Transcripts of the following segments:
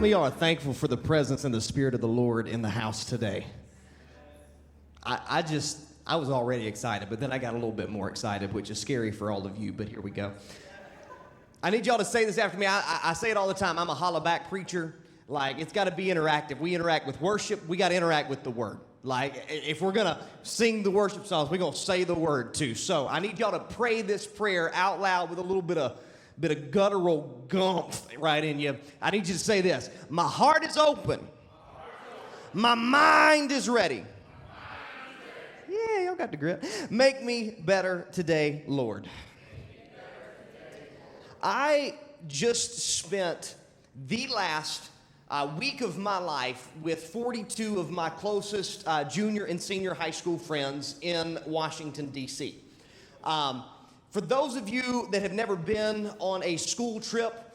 many of y'all are thankful for the presence and the Spirit of the Lord in the house today? I was already excited, but then I got a little bit more excited, which is scary for all of you, but here we go. I need y'all to say this after me. I say it all the time. I'm a holla back preacher. Like, it's got to be interactive. We interact with worship. We got to interact with the Word. Like, if we're going to sing the worship songs, we're going to say the Word too. So I need y'all to pray this prayer out loud with a little bit of guttural gumph right in you. I need you to say this. My heart is open. My mind is ready. Yeah, y'all got the grip. Make me better today, Lord. I just spent the last week of my life with 42 of my closest junior and senior high school friends in Washington, D.C. For those of you that have never been on a school trip,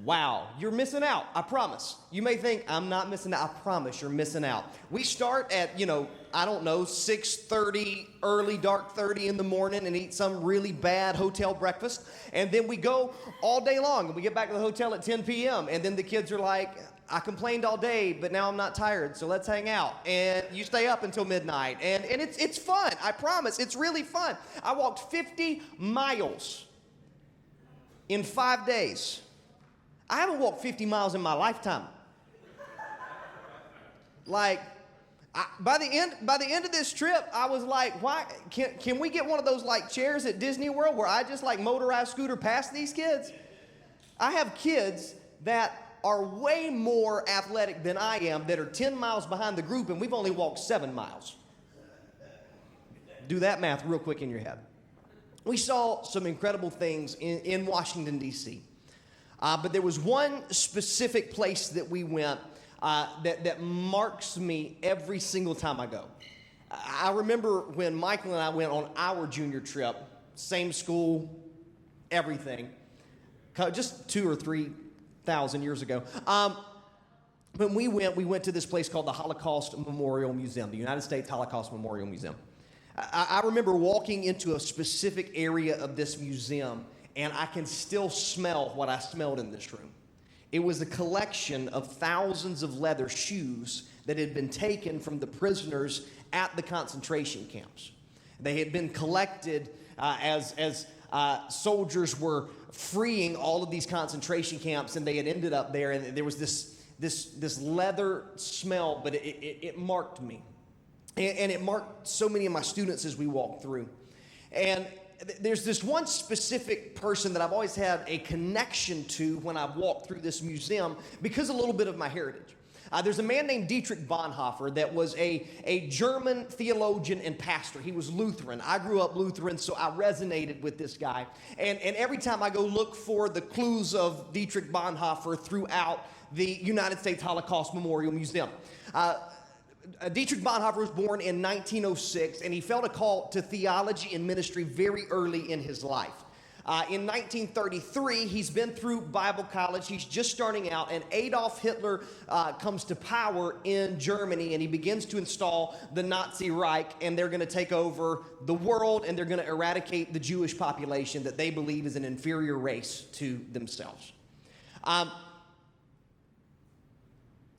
wow, you're missing out, I promise. You may think, I'm not missing out. I promise you're missing out. We start at, 6:30, early, dark 30 in the morning and eat some really bad hotel breakfast. And then we go all day long and we get back to the hotel at 10 p.m. And then the kids are like, I complained all day, but now I'm not tired, so let's hang out. And you stay up until midnight. And it's fun, I promise. It's really fun. I walked 50 miles in 5 days. I haven't walked 50 miles in my lifetime. Like, by the end of this trip, I was like, why can we get one of those like chairs at Disney World where I just like motorized scooter past these kids? I have kids that are way more athletic than I am that are 10 miles behind the group, and we've only walked 7 miles. Do that math real quick in your head. We saw some incredible things in Washington, D.C. But there was one specific place that we went that marks me every single time I go. I remember when Michael and I went on our junior trip, same school, everything, just 2,000 or 3,000 years ago. When we went to this place called the Holocaust Memorial Museum, the United States Holocaust Memorial Museum. I remember walking into a specific area of this museum, and I can still smell what I smelled in this room. It was a collection of thousands of leather shoes that had been taken from the prisoners at the concentration camps. They had been collected as soldiers were freeing all of these concentration camps, and they had ended up there, and there was this leather smell, but it marked me. And it marked so many of my students as we walked through. And there's this one specific person that I've always had a connection to when I've walked through this museum because of a little bit of my heritage. There's a man named Dietrich Bonhoeffer that was a German theologian and pastor. He was Lutheran. I grew up Lutheran, so I resonated with this guy. And every time I go look for the clues of Dietrich Bonhoeffer throughout the United States Holocaust Memorial Museum. Dietrich Bonhoeffer was born in 1906, and he felt a call to theology and ministry very early in his life. In 1933, he's been through Bible college. He's just starting out, and Adolf Hitler comes to power in Germany, and he begins to install the Nazi Reich, and they're going to take over the world, and they're going to eradicate the Jewish population that they believe is an inferior race to themselves.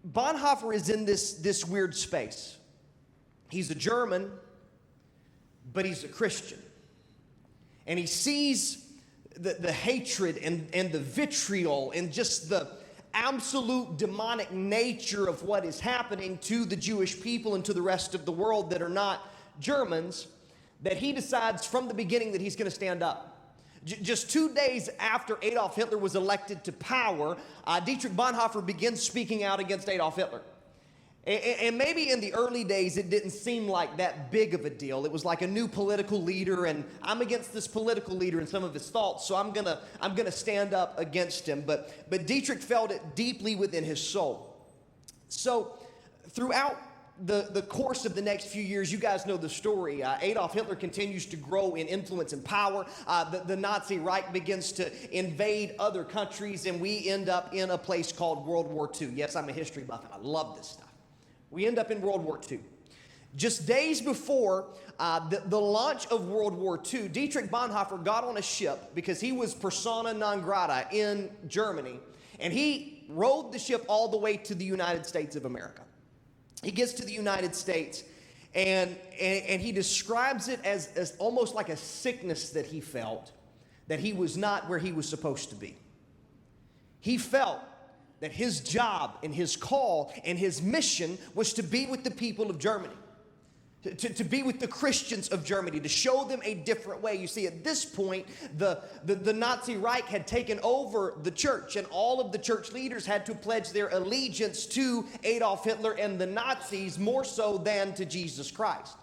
Bonhoeffer is in this weird space. He's a German, but he's a Christian. And he sees the hatred and the vitriol and just the absolute demonic nature of what is happening to the Jewish people and to the rest of the world that are not Germans, that he decides from the beginning that he's going to stand up. Just 2 days after Adolf Hitler was elected to power, Dietrich Bonhoeffer begins speaking out against Adolf Hitler. And maybe in the early days, it didn't seem like that big of a deal. It was like a new political leader, and I'm against this political leader and some of his thoughts, so I'm gonna stand up against him. But Dietrich felt it deeply within his soul. So throughout the course of the next few years, you guys know the story. Adolf Hitler continues to grow in influence and power. The Nazi Reich begins to invade other countries, and we end up in a place called World War II. Yes, I'm a history buff, and I love this stuff. We end up in World War II. Just days before the launch of World War II, Dietrich Bonhoeffer got on a ship because he was persona non grata in Germany, and he rode the ship all the way to the United States of America. He gets to the United States, and he describes it as almost like a sickness that he felt, that he was not where he was supposed to be. He felt that his job and his call and his mission was to be with the people of Germany, to be with the Christians of Germany, to show them a different way. You see, at this point, the Nazi Reich had taken over the church, and all of the church leaders had to pledge their allegiance to Adolf Hitler and the Nazis more so than to Jesus Christ.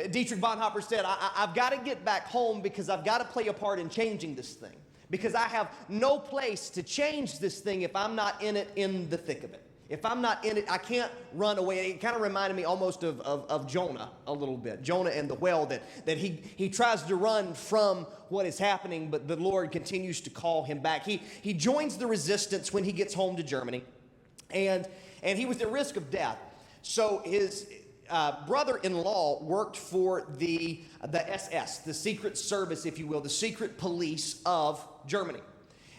Dietrich Bonhoeffer said, I've got to get back home because I've got to play a part in changing this thing, because I have no place to change this thing if I'm not in it, in the thick of it. If I'm not in it, I can't run away. It kind of reminded me almost of Jonah a little bit. Jonah and the whale, that he tries to run from what is happening, but the Lord continues to call him back. He joins the resistance when he gets home to Germany, and he was at risk of death. So his brother-in-law worked for the SS, the secret service, if you will, the secret police of Germany.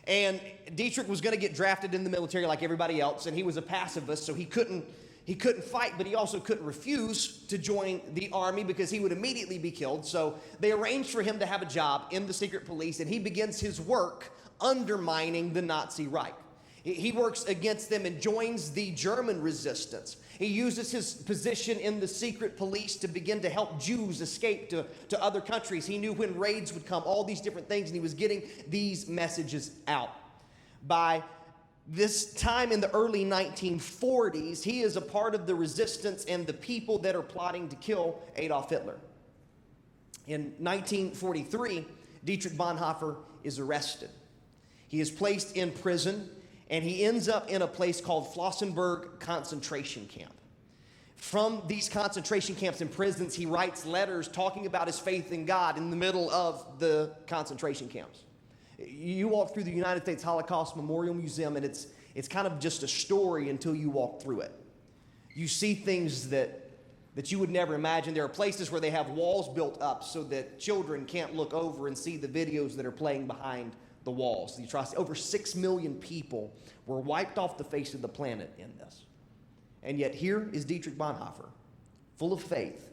And Dietrich was going to get drafted in the military like everybody else, and he was a pacifist, so he couldn't fight, but he also couldn't refuse to join the army because he would immediately be killed. So they arranged for him to have a job in the secret police, and he begins his work undermining the Nazi Reich. He works against them and joins the German resistance. He uses his position in the secret police to begin to help Jews escape to other countries. He knew when raids would come, all these different things, and he was getting these messages out. By this time in the early 1940s, he is a part of the resistance and the people that are plotting to kill Adolf Hitler. In 1943, Dietrich Bonhoeffer is arrested. He is placed in prison, and he ends up in a place called Flossenburg concentration camp. From these concentration camps and prisons, he writes letters talking about his faith in God in the middle of the concentration camps. You walk through the United States Holocaust Memorial Museum, and it's kind of just a story until you walk through it. You see things that you would never imagine. There are places where they have walls built up so that children can't look over and see the videos that are playing behind the walls. The atrocity. Over 6 million people were wiped off the face of the planet in this. And yet here is Dietrich Bonhoeffer, full of faith,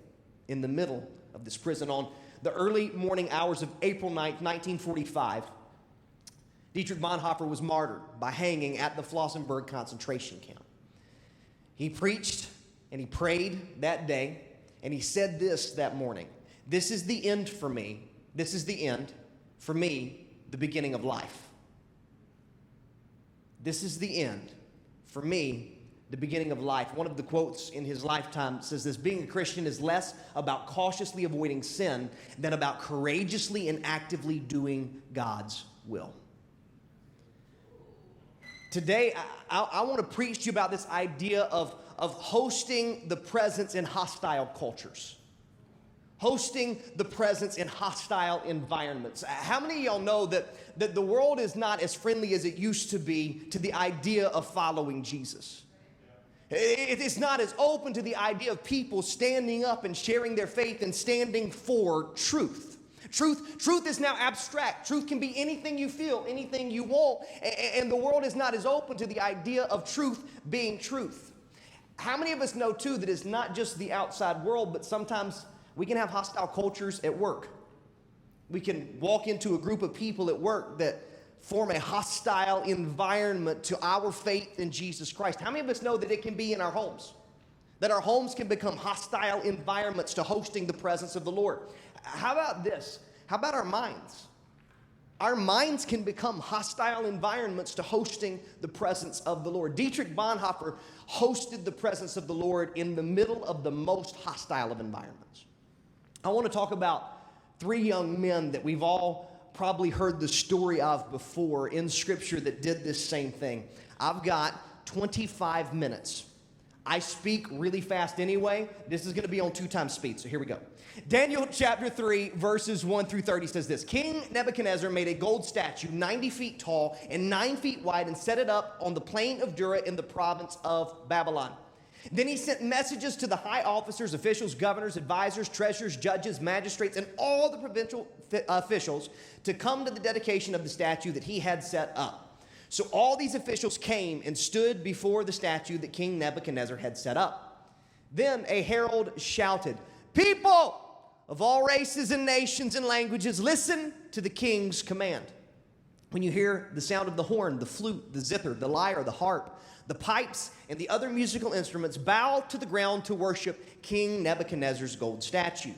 in the middle of this prison. On the early morning hours of April 9th, 1945, Dietrich Bonhoeffer was martyred by hanging at the Flossenburg concentration camp. He preached and he prayed that day, and he said this that morning: "This is the end for me. This is the end for me, the beginning of life. This is the end for me, the beginning of life." One of the quotes in his lifetime says this: "Being a Christian is less about cautiously avoiding sin than about courageously and actively doing God's will." Today, I want to preach to you about this idea of hosting the presence in hostile cultures. Hosting the presence in hostile environments. How many of y'all know that the world is not as friendly as it used to be to the idea of following Jesus? It is not as open to the idea of people standing up and sharing their faith and standing for truth. Truth is now abstract. Truth can be anything you feel, anything you want, and the world is not as open to the idea of truth being truth. How many of us know, too, that it's not just the outside world, but sometimes we can have hostile cultures at work. We can walk into a group of people at work that form a hostile environment to our faith in Jesus Christ. How many of us know that it can be in our homes? That our homes can become hostile environments to hosting the presence of the Lord. How about this? How about our minds? Our minds can become hostile environments to hosting the presence of the Lord. Dietrich Bonhoeffer hosted the presence of the Lord in the middle of the most hostile of environments. I want to talk about 3 young men that we've all probably heard the story of before in Scripture that did this same thing. I've got 25 minutes. I speak really fast anyway. This is going to be on 2 times speed, so here we go. Daniel chapter 3, verses 1 through 30 says this: "King Nebuchadnezzar made a gold statue 90 feet tall and 9 feet wide and set it up on the plain of Dura in the province of Babylon. Then he sent messages to the high officers, officials, governors, advisors, treasurers, judges, magistrates, and all the provincial officials to come to the dedication of the statue that he had set up. So all these officials came and stood before the statue that King Nebuchadnezzar had set up. Then a herald shouted, "People of all races and nations and languages, listen to the king's command. When you hear the sound of the horn, the flute, the zither, the lyre, the harp, the pipes, and the other musical instruments, bow to the ground to worship King Nebuchadnezzar's gold statue.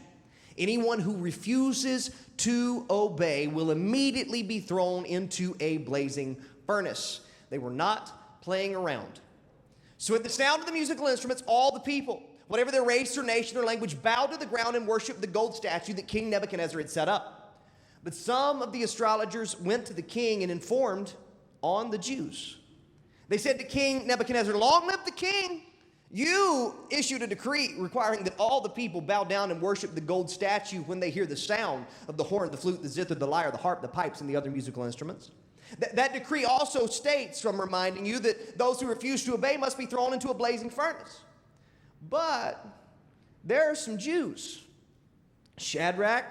Anyone who refuses to obey will immediately be thrown into a blazing furnace." They were not playing around. So at the sound of the musical instruments, all the people, whatever their race or nation or language, bowed to the ground and worshiped the gold statue that King Nebuchadnezzar had set up. But some of the astrologers went to the king and informed on the Jews. They said to King Nebuchadnezzar, "Long live the king! You issued a decree requiring that all the people bow down and worship the gold statue when they hear the sound of the horn, the flute, the zither, the lyre, the harp, the pipes, and the other musical instruments. That decree also states, from reminding you, that those who refuse to obey must be thrown into a blazing furnace. But there are some Jews, Shadrach,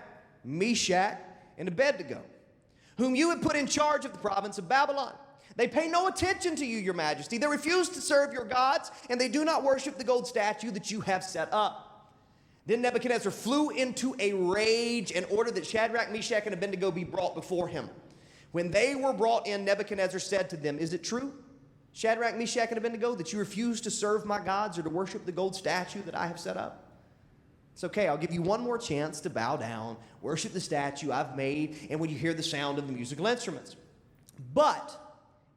Meshach, and Abednego, whom you had put in charge of the province of Babylon. They pay no attention to you, your majesty. They refuse to serve your gods, and they do not worship the gold statue that you have set up." Then Nebuchadnezzar flew into a rage and ordered that Shadrach, Meshach, and Abednego be brought before him. When they were brought in, Nebuchadnezzar said to them, "Is it true, Shadrach, Meshach, and Abednego, that you refuse to serve my gods or to worship the gold statue that I have set up? It's okay, I'll give you one more chance to bow down, worship the statue I've made, and when you hear the sound of the musical instruments. But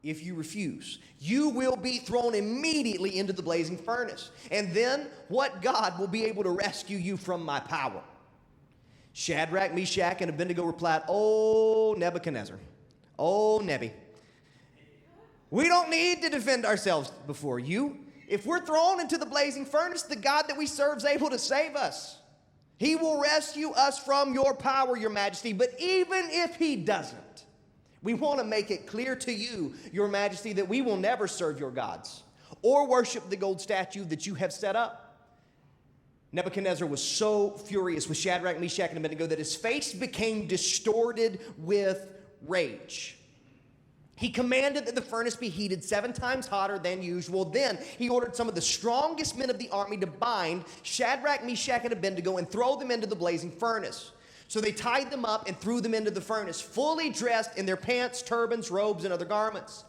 if you refuse, you will be thrown immediately into the blazing furnace. And then what God will be able to rescue you from my power?" Shadrach, Meshach, and Abednego replied, "Oh, Nebuchadnezzar, oh, Nebi, we don't need to defend ourselves before you. If we're thrown into the blazing furnace, the God that we serve is able to save us. He will rescue us from your power, your majesty. But even if he doesn't, we want to make it clear to you, your majesty, that we will never serve your gods or worship the gold statue that you have set up." Nebuchadnezzar was so furious with Shadrach, Meshach, and Abednego that his face became distorted with rage. He commanded that the furnace be heated 7 times hotter than usual. Then he ordered some of the strongest men of the army to bind Shadrach, Meshach, and Abednego and throw them into the blazing furnace. So they tied them up and threw them into the furnace, fully dressed in their pants, turbans, robes, and other garments.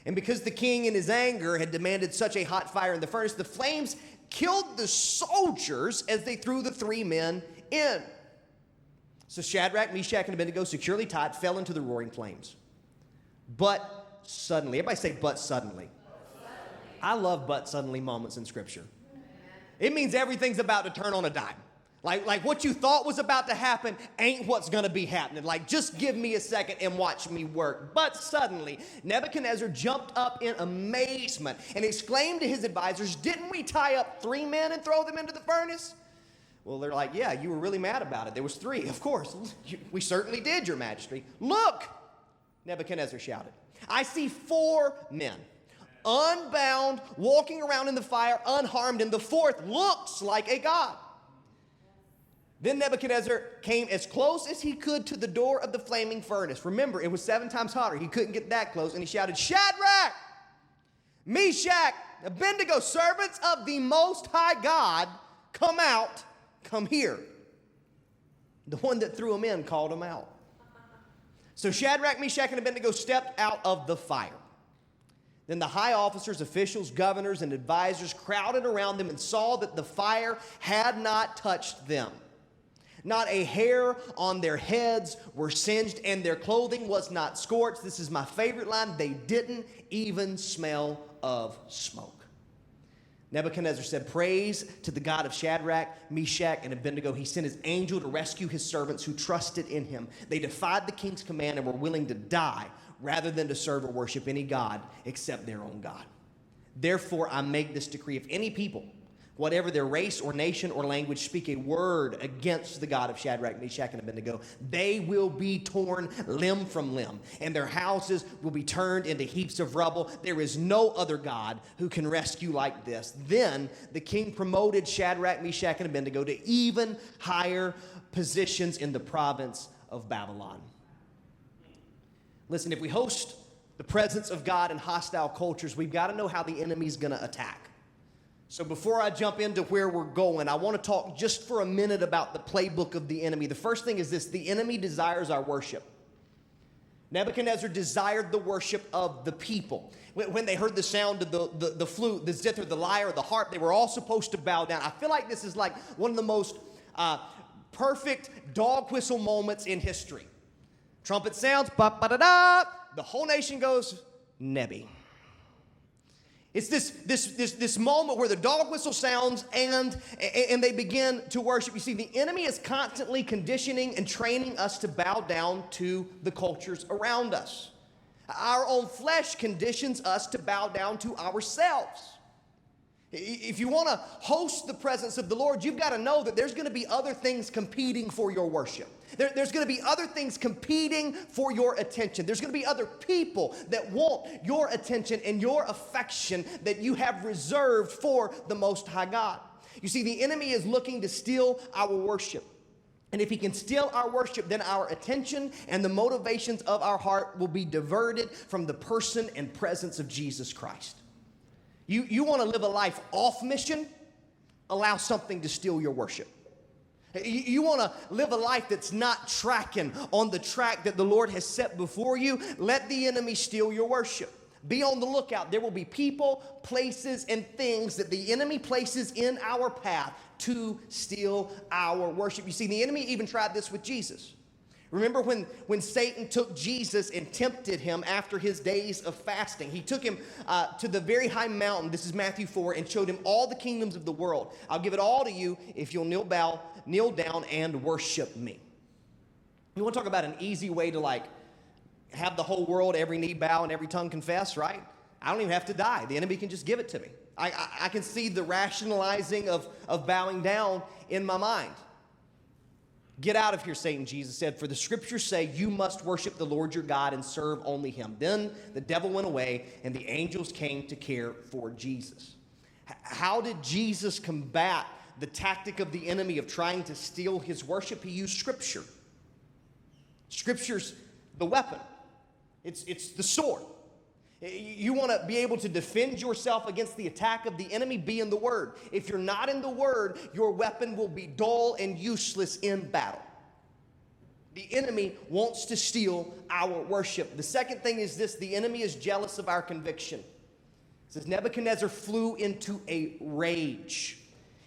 And because the king in his anger had demanded such a hot fire in the furnace, the flames killed the soldiers as they threw the 3 men in. So Shadrach, Meshach, and Abednego, securely tied, fell into the roaring flames. But suddenly, everybody say, "but suddenly." I love "but suddenly" moments in Scripture. It means everything's about to turn on a dime. Like what you thought was about to happen ain't what's going to be happening. Like, just give me a second and watch me work. But suddenly, Nebuchadnezzar jumped up in amazement and exclaimed to his advisors, "Didn't we tie up 3 men and throw them into the furnace?" Well, they're like, "Yeah, you were really mad about it. There was 3, of course. We certainly did, your majesty." "Look," Nebuchadnezzar shouted, "I see 4 men, unbound, walking around in the fire, unharmed, and the 4th looks like a god." Then Nebuchadnezzar came as close as he could to the door of the flaming furnace. Remember, it was 7 times hotter. He couldn't get that close, and he shouted, "Shadrach, Meshach, Abednego, servants of the Most High God, come out, come here." The one that threw him in called him out. So Shadrach, Meshach, and Abednego stepped out of the fire. Then the high officers, officials, governors, and advisors crowded around them and saw that the fire had not touched them. Not a hair on their heads were singed, and their clothing was not scorched. This is my favorite line. They didn't even smell of smoke. Nebuchadnezzar said, "Praise to the God of Shadrach, Meshach, and Abednego. He sent his angel to rescue his servants who trusted in him. They defied the king's command and were willing to die rather than to serve or worship any god except their own God. Therefore, I make this decree. If any people, whatever their race or nation or language, speak a word against the God of Shadrach, Meshach, and Abednego, they will be torn limb from limb, and their houses will be turned into heaps of rubble. There is no other God who can rescue like this." Then the king promoted Shadrach, Meshach, and Abednego to even higher positions in the province of Babylon. Listen, if we host the presence of God in hostile cultures, we've got to know how the enemy's going to attack. So before I jump into where we're going, I want to talk just for a minute about the playbook of the enemy. The first thing is this: the enemy desires our worship. Nebuchadnezzar desired the worship of the people. When they heard the sound of the flute, the zither, the lyre, the harp, they were all supposed to bow down. I feel like this is like one of the most perfect dog whistle moments in history. Trumpet sounds, ba-ba-da-da, the whole nation goes, Nebi. It's this moment where the dog whistle sounds and they begin to worship. You see, the enemy is constantly conditioning and training us to bow down to the cultures around us. Our own flesh conditions us to bow down to ourselves. If you want to host the presence of the Lord, you've got to know that there's going to be other things competing for your worship. There's going to be other things competing for your attention. There's going to be other people that want your attention and your affection that you have reserved for the Most High God. You see, the enemy is looking to steal our worship. And if he can steal our worship, then our attention and the motivations of our heart will be diverted from the person and presence of Jesus Christ. You want to live a life off mission? Allow something to steal your worship. You want to live a life that's not tracking on the track that the Lord has set before you? Let the enemy steal your worship. Be on the lookout. There will be people, places, and things that the enemy places in our path to steal our worship. You see, the enemy even tried this with Jesus. Remember when Satan took Jesus and tempted him after his days of fasting? He took him to the very high mountain, this is Matthew 4, and showed him all the kingdoms of the world. I'll give it all to you if you'll kneel down and worship me. You want to talk about an easy way to like have the whole world, every knee bow and every tongue confess, right? I don't even have to die. The enemy can just give it to me. I can see the rationalizing of bowing down in my mind. Get out of here, Satan, Jesus said, for the scriptures say you must worship the Lord your God and serve only him. Then the devil went away and the angels came to care for Jesus. How did Jesus combat the tactic of the enemy of trying to steal his worship? He used scripture. Scripture's the weapon. It's the sword. You want to be able to defend yourself against the attack of the enemy, be in the Word. If you're not in the Word, your weapon will be dull and useless in battle. The enemy wants to steal our worship. The second thing is this: the enemy is jealous of our conviction. It says Nebuchadnezzar flew into a rage.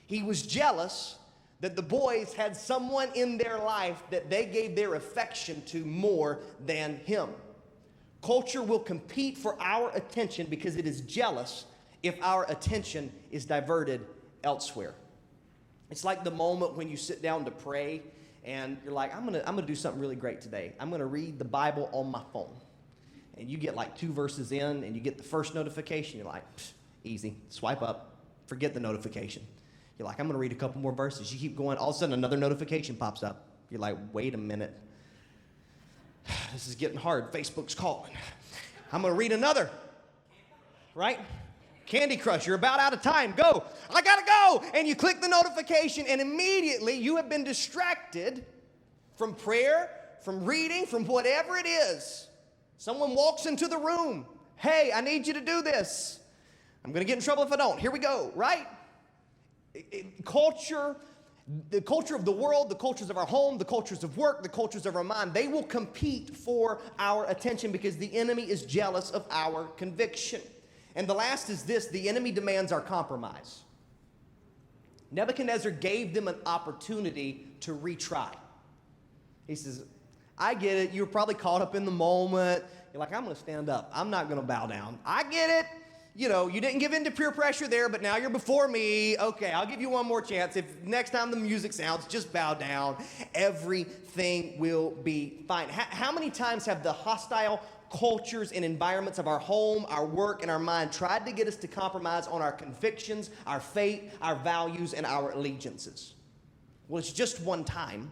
He was jealous that the boys had someone in their life that they gave their affection to more than him. Culture will compete for our attention because it is jealous if our attention is diverted elsewhere. It's like the moment when you sit down to pray and you're like, I'm gonna do something really great today. I'm gonna read the Bible on my phone. And you get like 2 verses in and you get the first notification. You're like, easy, swipe up, forget the notification. You're like, I'm gonna read a couple more verses. You keep going, all of a sudden another notification pops up. You're like, wait a minute. This is getting hard. Facebook's calling. I'm going to read another. Right? Candy Crush, you're about out of time. Go. I got to go. And you click the notification, and immediately you have been distracted from prayer, from reading, from whatever it is. Someone walks into the room. Hey, I need you to do this. I'm going to get in trouble if I don't. Here we go. Right? Culture. The culture of the world, the cultures of our home, the cultures of work, the cultures of our mind, they will compete for our attention because the enemy is jealous of our conviction. And the last is this: the enemy demands our compromise. Nebuchadnezzar gave them an opportunity to retry. He says, I get it. You were probably caught up in the moment. You're like, I'm going to stand up. I'm not going to bow down. I get it. You know, you didn't give in to peer pressure there, but now you're before me. Okay, I'll give you one more chance. If next time the music sounds, just bow down. Everything will be fine. How many times have the hostile cultures and environments of our home, our work, and our mind tried to get us to compromise on our convictions, our faith, our values, and our allegiances? Well, it's just one time.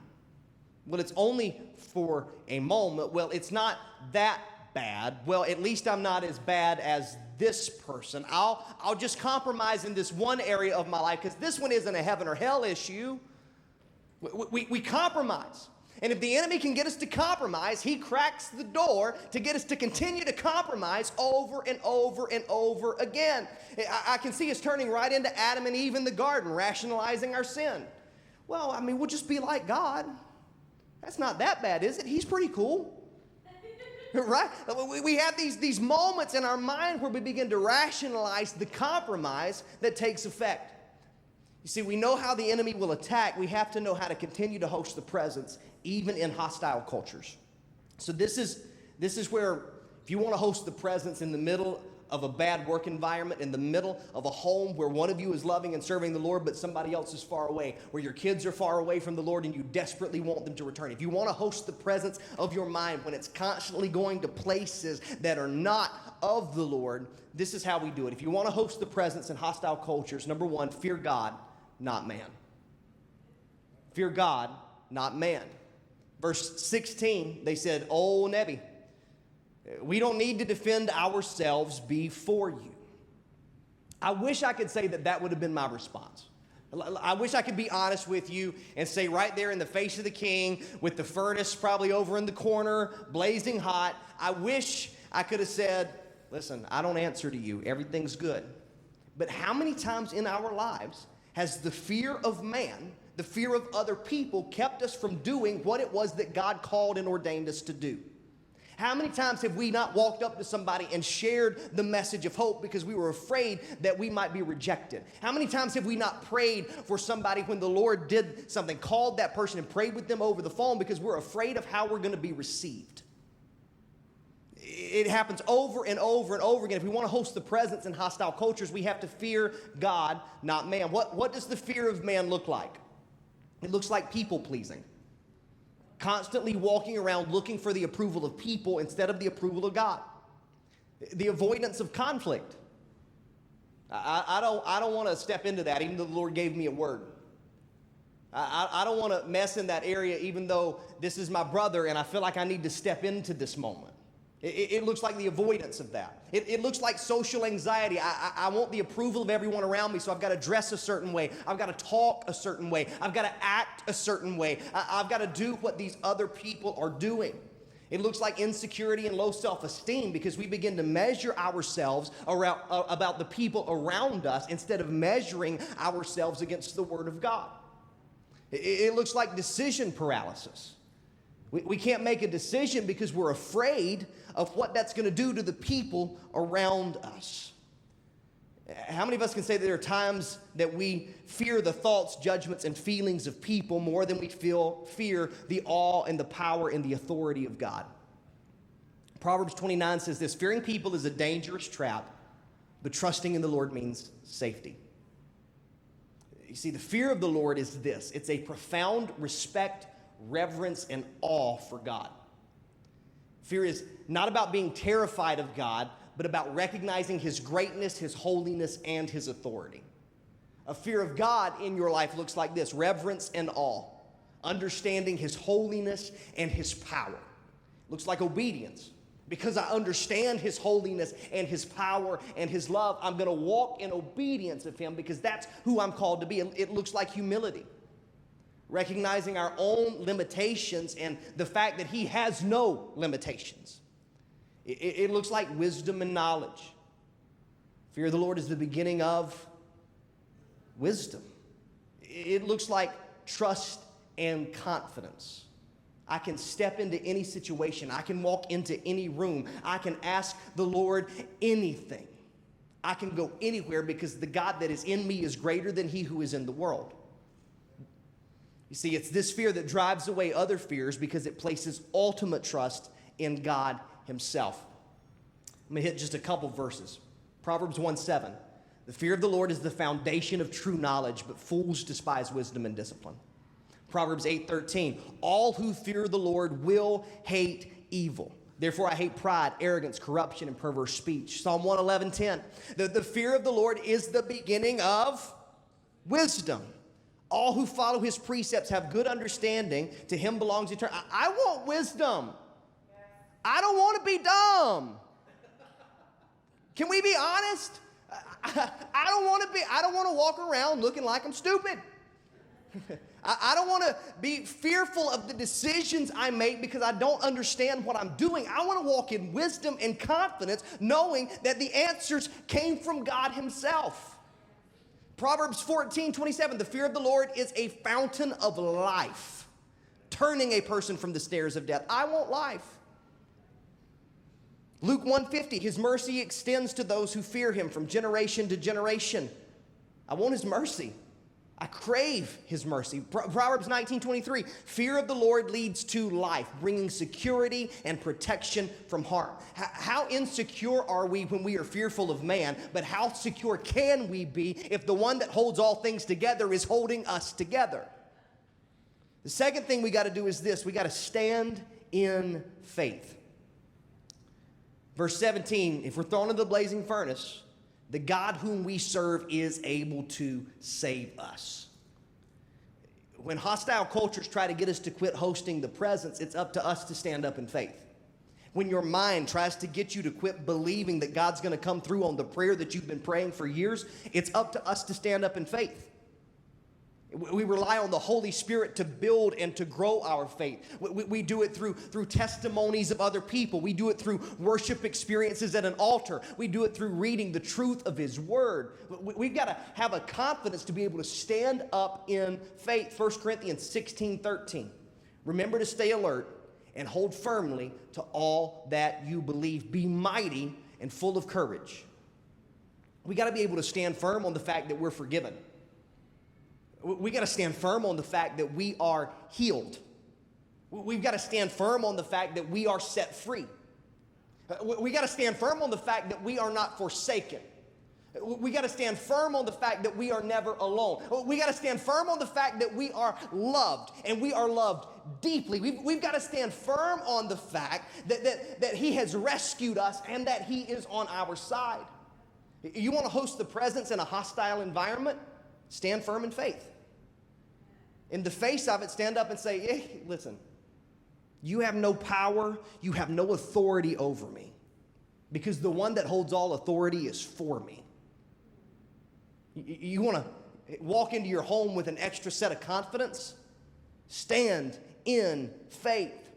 Well, it's only for a moment. Well, it's not that bad. Well, at least I'm not as bad as this person. I'll just compromise in this one area of my life because this one isn't a heaven or hell issue. We compromise. And if the enemy can get us to compromise, he cracks the door to get us to continue to compromise over and over and over again. I can see us turning right into Adam and Eve in the garden, rationalizing our sin. Well, I mean, we'll just be like God. That's not that bad, is it? He's pretty cool. Right? We have these moments in our mind where we begin to rationalize the compromise that takes effect. You see, we know how the enemy will attack. We have to know how to continue to host the presence, even in hostile cultures. So this is where, if you want to host the presence in the middle of a bad work environment, in the middle of a home where one of you is loving and serving the Lord, but somebody else is far away, where your kids are far away from the Lord and you desperately want them to return. If you want to host the presence of your mind when it's constantly going to places that are not of the Lord, this is how we do it. If you want to host the presence in hostile cultures, number one, fear God, not man. Fear God, not man. Verse 16, they said, "Oh, Nebi, we don't need to defend ourselves before you." I wish I could say that would have been my response. I wish I could be honest with you and say right there in the face of the king, with the furnace probably over in the corner, blazing hot, I wish I could have said, "Listen, I don't answer to you. Everything's good." But how many times in our lives has the fear of man, the fear of other people, kept us from doing what it was that God called and ordained us to do? How many times have we not walked up to somebody and shared the message of hope because we were afraid that we might be rejected? How many times have we not prayed for somebody when the Lord did something, called that person and prayed with them over the phone because we're afraid of how we're going to be received? It happens over and over and over again. If we want to host the presence in hostile cultures, we have to fear God, not man. What does the fear of man look like? It looks like people pleasing. Constantly walking around looking for the approval of people instead of the approval of God. The avoidance of conflict. I don't want to step into that, even though the Lord gave me a word. I don't want to mess in that area, even though this is my brother and I feel like I need to step into this moment. It looks like the avoidance of that. It looks like social anxiety. I want the approval of everyone around me, so I've got to dress a certain way. I've got to talk a certain way. I've got to act a certain way. I've got to do what these other people are doing. It looks like insecurity and low self-esteem because we begin to measure ourselves about the people around us instead of measuring ourselves against the Word of God. It looks like decision paralysis. We can't make a decision because we're afraid of what that's going to do to the people around us. How many of us can say that there are times that we fear the thoughts, judgments, and feelings of people more than we fear the awe and the power and the authority of God? Proverbs 29 says this: "Fearing people is a dangerous trap, but trusting in the Lord means safety." You see, the fear of the Lord is this: it's a profound respect, reverence, and awe for God. Fear is not about being terrified of God, but about recognizing His greatness, His holiness, and His authority. A fear of God in your life looks like this: reverence and awe, understanding His holiness and His power. It looks like obedience. Because I understand His holiness and His power and His love, I'm going to walk in obedience of Him because that's who I'm called to be. It looks like humility. Recognizing our own limitations and the fact that He has no limitations. It looks like wisdom and knowledge. Fear of the Lord is the beginning of wisdom. It looks like trust and confidence. I can step into any situation. I can walk into any room. I can ask the Lord anything. I can go anywhere because the God that is in me is greater than he who is in the world. You see, it's this fear that drives away other fears because it places ultimate trust in God Himself. I'm going to hit just a couple verses. Proverbs 1:7. The fear of the Lord is the foundation of true knowledge, but fools despise wisdom and discipline. Proverbs 8:13. All who fear the Lord will hate evil. Therefore, I hate pride, arrogance, corruption, and perverse speech. Psalm 111:10. The fear of the Lord is the beginning of wisdom. All who follow His precepts have good understanding. To Him belongs eternal. I want wisdom. I don't want to be dumb. Can we be honest? I don't want to walk around looking like I'm stupid. I don't want to be fearful of the decisions I make because I don't understand what I'm doing. I want to walk in wisdom and confidence, knowing that the answers came from God himself. Proverbs 14:27, the fear of the Lord is a fountain of life, turning a person from the snares of death. I want life. Luke 1:50, his mercy extends to those who fear him from generation to generation. I want his mercy. I crave his mercy. Proverbs 19:23, fear of the Lord leads to life, bringing security and protection from harm. How insecure are we when we are fearful of man, but how secure can we be if the one that holds all things together is holding us together? The second thing we got to do is this: we got to stand in faith. Verse 17, if we're thrown into the blazing furnace, the God whom we serve is able to save us. When hostile cultures try to get us to quit hosting the presence, it's up to us to stand up in faith. When your mind tries to get you to quit believing that God's going to come through on the prayer that you've been praying for years, it's up to us to stand up in faith. We rely on the Holy Spirit to build and to grow our faith. We do it through testimonies of other people. We do it through worship experiences at an altar. We do it through reading the truth of his word. We've got to have a confidence to be able to stand up in faith. 1 Corinthians 16:13. Remember to stay alert and hold firmly to all that you believe. Be mighty and full of courage. We got to be able to stand firm on the fact that we're forgiven. We got to stand firm on the fact that we are healed. We've got to stand firm on the fact that we are set free. We got to stand firm on the fact that we are not forsaken. We got to stand firm on the fact that we are never alone. We got to stand firm on the fact that we are loved, and we are loved deeply. We've got to stand firm on the fact that he has rescued us and that he is on our side. You want to host the presence in a hostile environment? Stand firm in faith. In the face of it, stand up and say, hey, listen, you have no power, you have no authority over me, because the one that holds all authority is for me. You want to walk into your home with an extra set of confidence? Stand in faith.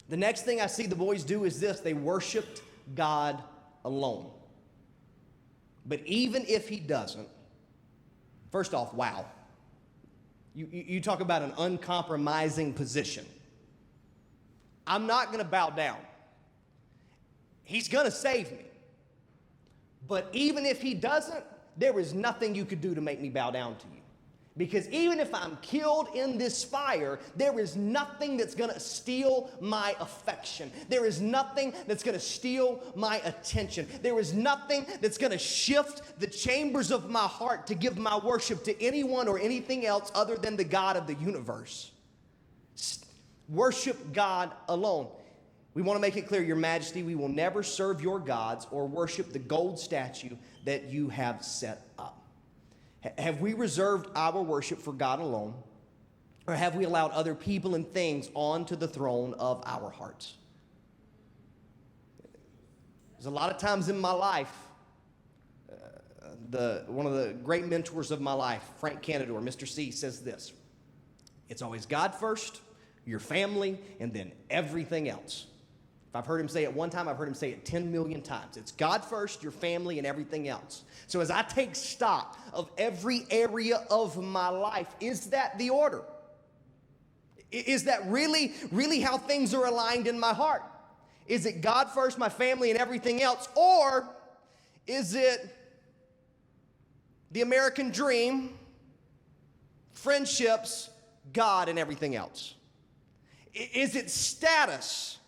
The next thing I see the boys do is this: they worshiped God alone. But even if he doesn't, first off, wow. You talk about an uncompromising position. I'm not going to bow down. He's going to save me. But even if he doesn't, there is nothing you could do to make me bow down to you. Because even if I'm killed in this fire, there is nothing that's going to steal my affection. There is nothing that's going to steal my attention. There is nothing that's going to shift the chambers of my heart to give my worship to anyone or anything else other than the God of the universe. Worship God alone. We want to make it clear, Your Majesty, we will never serve your gods or worship the gold statue that you have set up. Have we reserved our worship for God alone, or have we allowed other people and things onto the throne of our hearts? There's a lot of times in my life, one of the great mentors of my life, Frank Kannapolis, Mr. C, says this: it's always God first, your family, and then everything else. If I've heard him say it one time, I've heard him say it 10 million times. It's God first, your family, and everything else. So as I take stock of every area of my life, is that the order? Is that really, really how things are aligned in my heart? Is it God first, my family, and everything else? Or is it the American dream, friendships, God, and everything else? Is it status,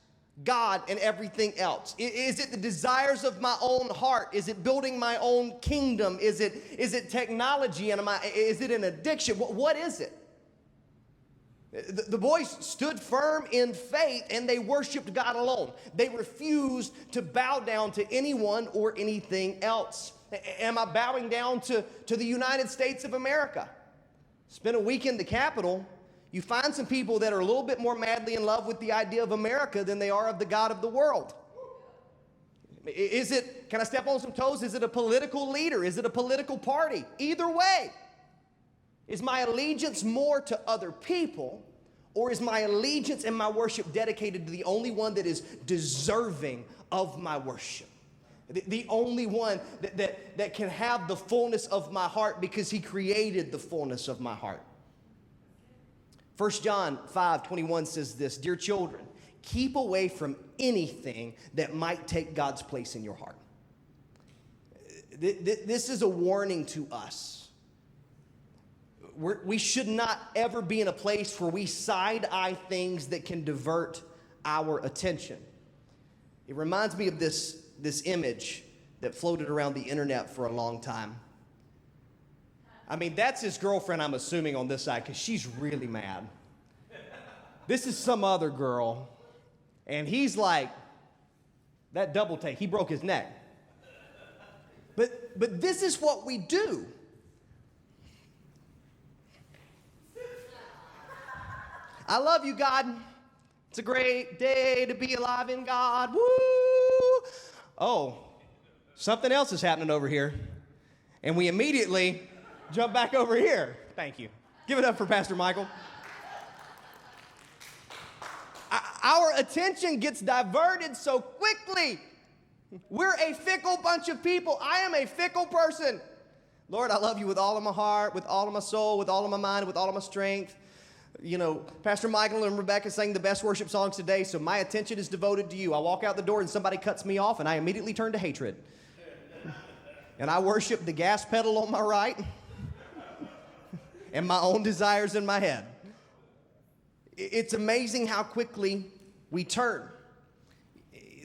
God, and everything else? Is it the desires of my own heart? Is it building my own kingdom? Is it technology? And is it an addiction? What is it? The boys stood firm in faith, and they worshiped God alone. They refused to bow down to anyone or anything else. Am I bowing down to the United States of America? Spent a week in the Capitol. You find some people that are a little bit more madly in love with the idea of America than they are of the God of the world. Can I step on some toes? Is it a political leader? Is it a political party? Either way, Is my allegiance more to other people, or is my allegiance and my worship dedicated to the only one that is deserving of my worship? The only one that can have the fullness of my heart because he created the fullness of my heart. 1 John 5:21 says this, "Dear children, keep away from anything that might take God's place in your heart." This is a warning to us. We should not ever be in a place where we side-eye things that can divert our attention. It reminds me of this image that floated around the internet for a long time. I mean, that's his girlfriend, I'm assuming, on this side, because she's really mad. This is some other girl, and he's like, that double take, he broke his neck. But this is what we do. I love you, God. It's a great day to be alive in God. Woo! Oh, something else is happening over here. And we immediately jump back over here. Thank you. Give it up for Pastor Michael. Our attention gets diverted so quickly. We're a fickle bunch of people. I am a fickle person. Lord, I love you with all of my heart, with all of my soul, with all of my mind, with all of my strength. You know, Pastor Michael and Rebecca sang the best worship songs today, so my attention is devoted to you. I walk out the door and somebody cuts me off, and I immediately turn to hatred. And I worship the gas pedal on my right and my own desires in my head. It's amazing how quickly we turn.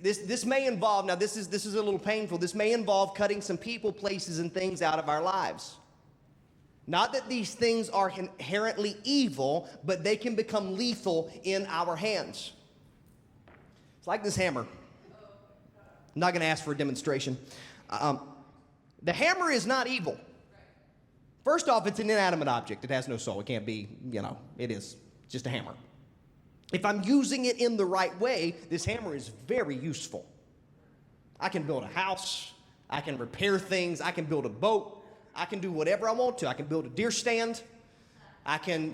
This may involve, now this is a little painful, this may involve cutting some people, places, and things out of our lives. Not that these things are inherently evil, but they can become lethal in our hands. It's like this hammer. I'm not going to ask for a demonstration. The hammer is not evil. First off, it's an inanimate object. It has no soul. It can't be, it is just a hammer. If I'm using it in the right way, this hammer is very useful. I can build a house. I can repair things. I can build a boat. I can do whatever I want to. I can build a deer stand. I can,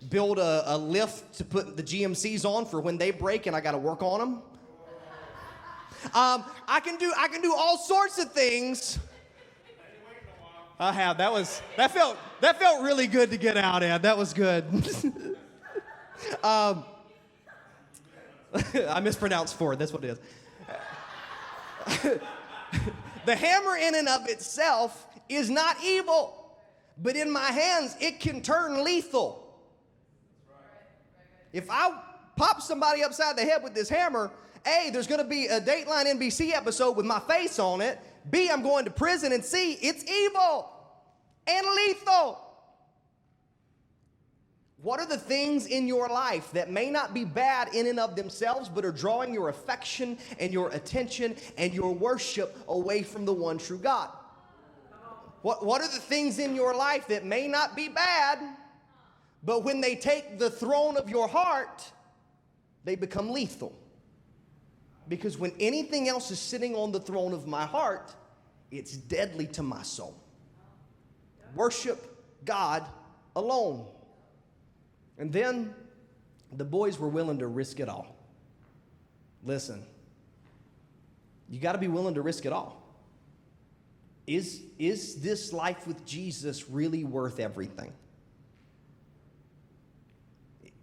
build a lift to put the GMCs on for when they break and I got to work on them. I can do all sorts of things. I have. That felt really good to get out, Ed. That was good. I mispronounced Ford. That's what it is. The hammer in and of itself is not evil, but in my hands, it can turn lethal. If I pop somebody upside the head with this hammer, A, there's going to be a Dateline NBC episode with my face on it. B, I'm going to prison, and C, it's evil and lethal. What are the things in your life that may not be bad in and of themselves, but are drawing your affection and your attention and your worship away from the one true God? What are the things in your life that may not be bad, but when they take the throne of your heart, they become lethal? Because when anything else is sitting on the throne of my heart, it's deadly to my soul. Worship God alone. And then the boys were willing to risk it all. Listen, you got to be willing to risk it all. Is this life with Jesus really worth everything?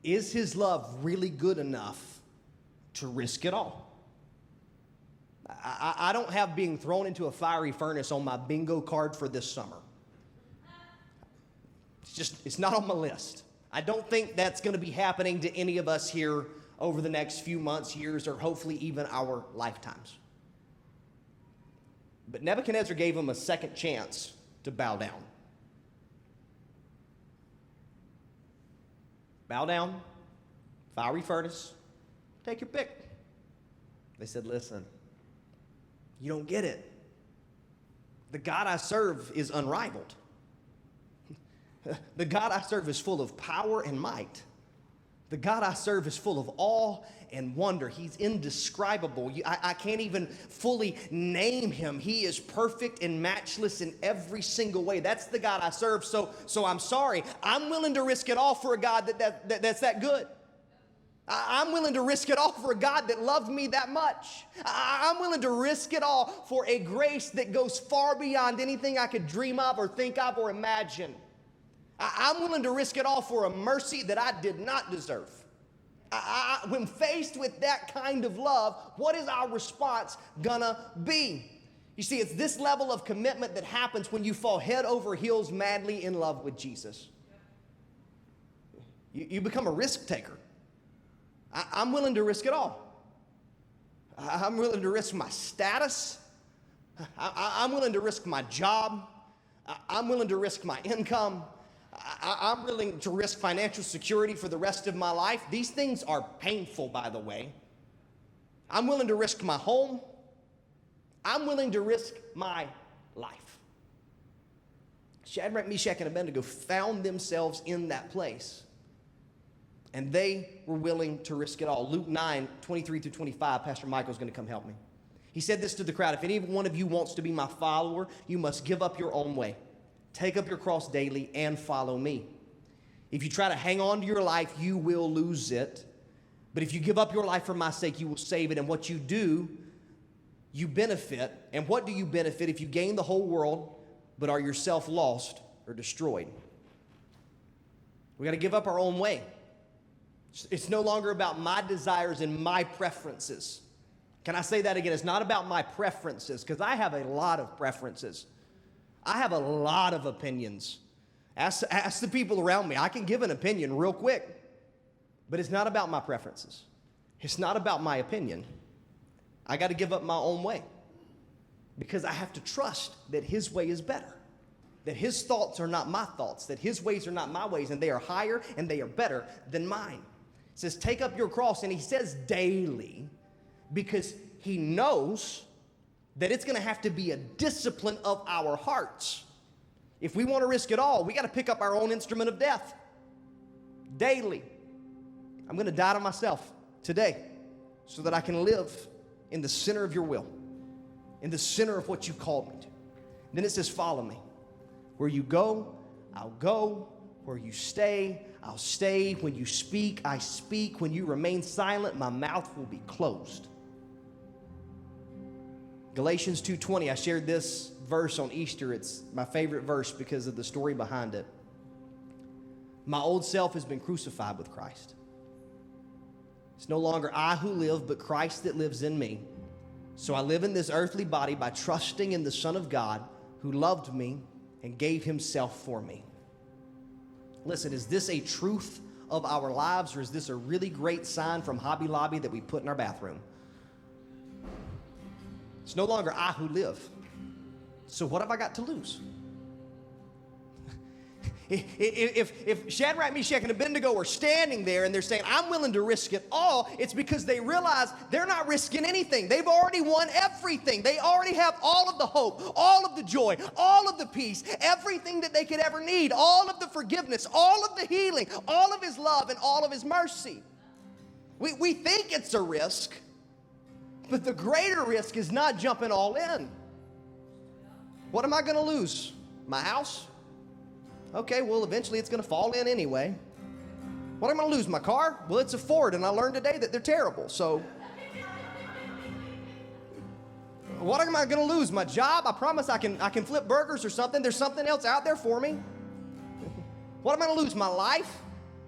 Is his love really good enough to risk it all? I don't have being thrown into a fiery furnace on my bingo card for this summer. It's not on my list. I don't think that's going to be happening to any of us here over the next few months, years, or hopefully even our lifetimes. But Nebuchadnezzar gave him a second chance to bow down. Bow down, fiery furnace, take your pick. They said, listen, you don't get it. The God I serve is unrivaled. The God I serve is full of power and might. The God I serve is full of awe and wonder. He's indescribable. I can't even fully name him. He is perfect and matchless in every single way. That's the God I serve. So I'm sorry. I'm willing to risk it all for a God that's that good. I'm willing to risk it all for a God that loved me that much. I'm willing to risk it all for a grace that goes far beyond anything I could dream of or think of or imagine. I'm willing to risk it all for a mercy that I did not deserve. When faced with that kind of love, what is our response gonna be? You see, it's this level of commitment that happens when you fall head over heels madly in love with Jesus. You become a risk taker. I'm willing to risk it all. I'm willing to risk my status. I'm willing to risk my job. I'm willing to risk my income. I'm willing to risk financial security for the rest of my life. These things are painful, by the way. I'm willing to risk my home. I'm willing to risk my life. Shadrach, Meshach, and Abednego found themselves in that place. And they were willing to risk it all. Luke 9, 23 through 25, Pastor Michael's going to come help me. He said this to the crowd: if any one of you wants to be my follower, you must give up your own way. Take up your cross daily and follow me. If you try to hang on to your life, you will lose it. But if you give up your life for my sake, you will save it. And what you do, you benefit. And what do you benefit if you gain the whole world, but are yourself lost or destroyed? We got to give up our own way. It's no longer about my desires and my preferences. Can I say that again? It's not about my preferences, because I have a lot of preferences. I have a lot of opinions. Ask the people around me. I can give an opinion real quick, but it's not about my preferences. It's not about my opinion. I got to give up my own way, because I have to trust that his way is better, that his thoughts are not my thoughts, that his ways are not my ways, and they are higher and they are better than mine. It says, take up your cross, and he says daily, because he knows that it's going to have to be a discipline of our hearts. If we want to risk it all, we got to pick up our own instrument of death daily. I'm going to die to myself today so that I can live in the center of your will, in the center of what you called me to. Then it says, follow me. Where you go, I'll go. Where you stay, I'll stay. When you speak, I speak. When you remain silent, my mouth will be closed. Galatians 2:20, I shared this verse on Easter. It's my favorite verse because of the story behind it. My old self has been crucified with Christ. It's no longer I who live, but Christ that lives in me. So I live in this earthly body by trusting in the Son of God who loved me and gave himself for me. Listen, is this a truth of our lives, or is this a really great sign from Hobby Lobby that we put in our bathroom? It's no longer I who live. So what have I got to lose? If Shadrach, Meshach, and Abednego are standing there and they're saying, I'm willing to risk it all, it's because they realize they're not risking anything. They've already won everything. They already have all of the hope, all of the joy, all of the peace, everything that they could ever need, all of the forgiveness, all of the healing, all of his love, and all of his mercy. We think it's a risk, but the greater risk is not jumping all in. What am I going to lose? My house? Okay, well, eventually it's going to fall in anyway. What am I going to lose? My car? Well, it's a Ford, and I learned today that they're terrible. So, what am I going to lose? My job? I promise I can flip burgers or something. There's something else out there for me. What am I going to lose? My life?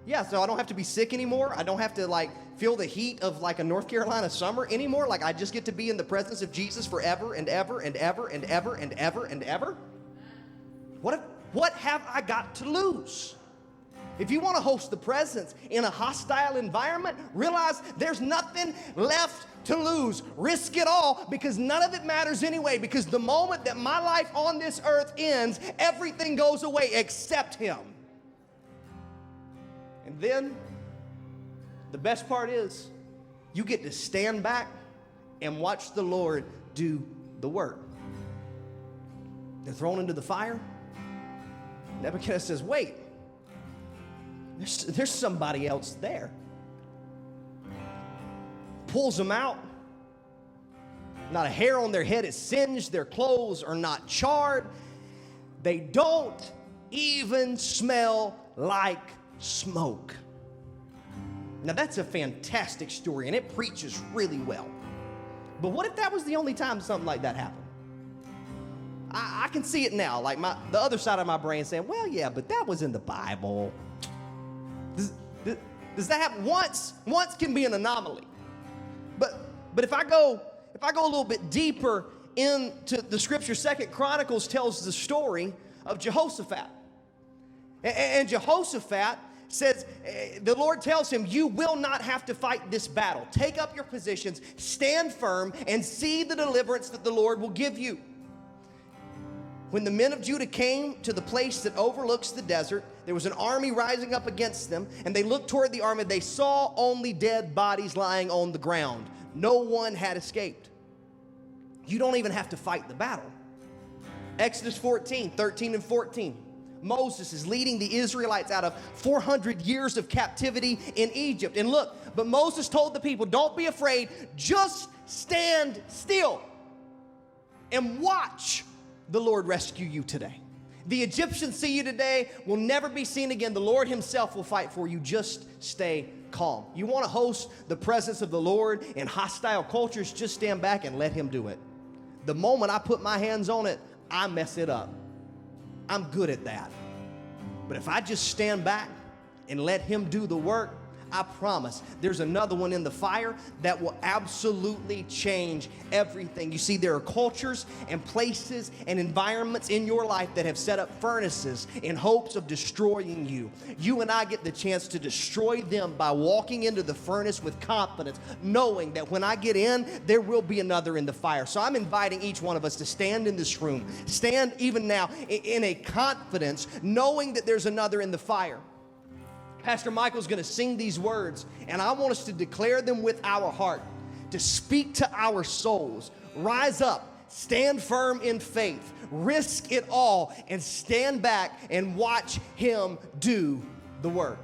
Yeah, so I don't have to be sick anymore. I don't have to, feel the heat of, a North Carolina summer anymore. I just get to be in the presence of Jesus forever and ever and ever and ever and ever and ever. What have I got to lose? If you want to host the presence in a hostile environment, realize there's nothing left to lose. Risk it all, because none of it matters anyway, because the moment that my life on this earth ends, everything goes away except him. And then the best part is you get to stand back and watch the Lord do the work. They're thrown into the fire. Nebuchadnezzar says, wait, there's somebody else there. pulls them out. Not a hair on their head is singed. Their clothes are not charred. They don't even smell like smoke. Now, that's a fantastic story, and it preaches really well. But what if that was the only time something like that happened? I can see it now, like the other side of my brain saying, well, yeah, but that was in the Bible. Does that happen once? Once can be an anomaly. But if I go a little bit deeper into the scripture, 2 Chronicles tells the story of Jehoshaphat. And Jehoshaphat says, the Lord tells him, you will not have to fight this battle. Take up your positions, stand firm, and see the deliverance that the Lord will give you. When the men of Judah came to the place that overlooks the desert, there was an army rising up against them, and they looked toward the army. They saw only dead bodies lying on the ground. No one had escaped. You don't even have to fight the battle. Exodus 14, 13 and 14. Moses is leading the Israelites out of 400 years of captivity in Egypt. And look, but Moses told the people, don't be afraid, just stand still and watch the Lord rescue you today. The Egyptians see you today, will never be seen again. The Lord himself will fight for you. Just stay calm. You want to host the presence of the Lord in hostile cultures, just stand back and let him do it. The moment I put my hands on it, I mess it up. I'm good at that. But if I just stand back and let him do the work, I promise there's another one in the fire that will absolutely change everything. You see, there are cultures and places and environments in your life that have set up furnaces in hopes of destroying you. You and I get the chance to destroy them by walking into the furnace with confidence, knowing that when I get in, there will be another in the fire. So I'm inviting each one of us to stand in this room, stand even now in a confidence, knowing that there's another in the fire. Pastor Michael's going to sing these words, and I want us to declare them with our heart, to speak to our souls. Rise up, stand firm in faith, risk it all, and stand back and watch him do the work.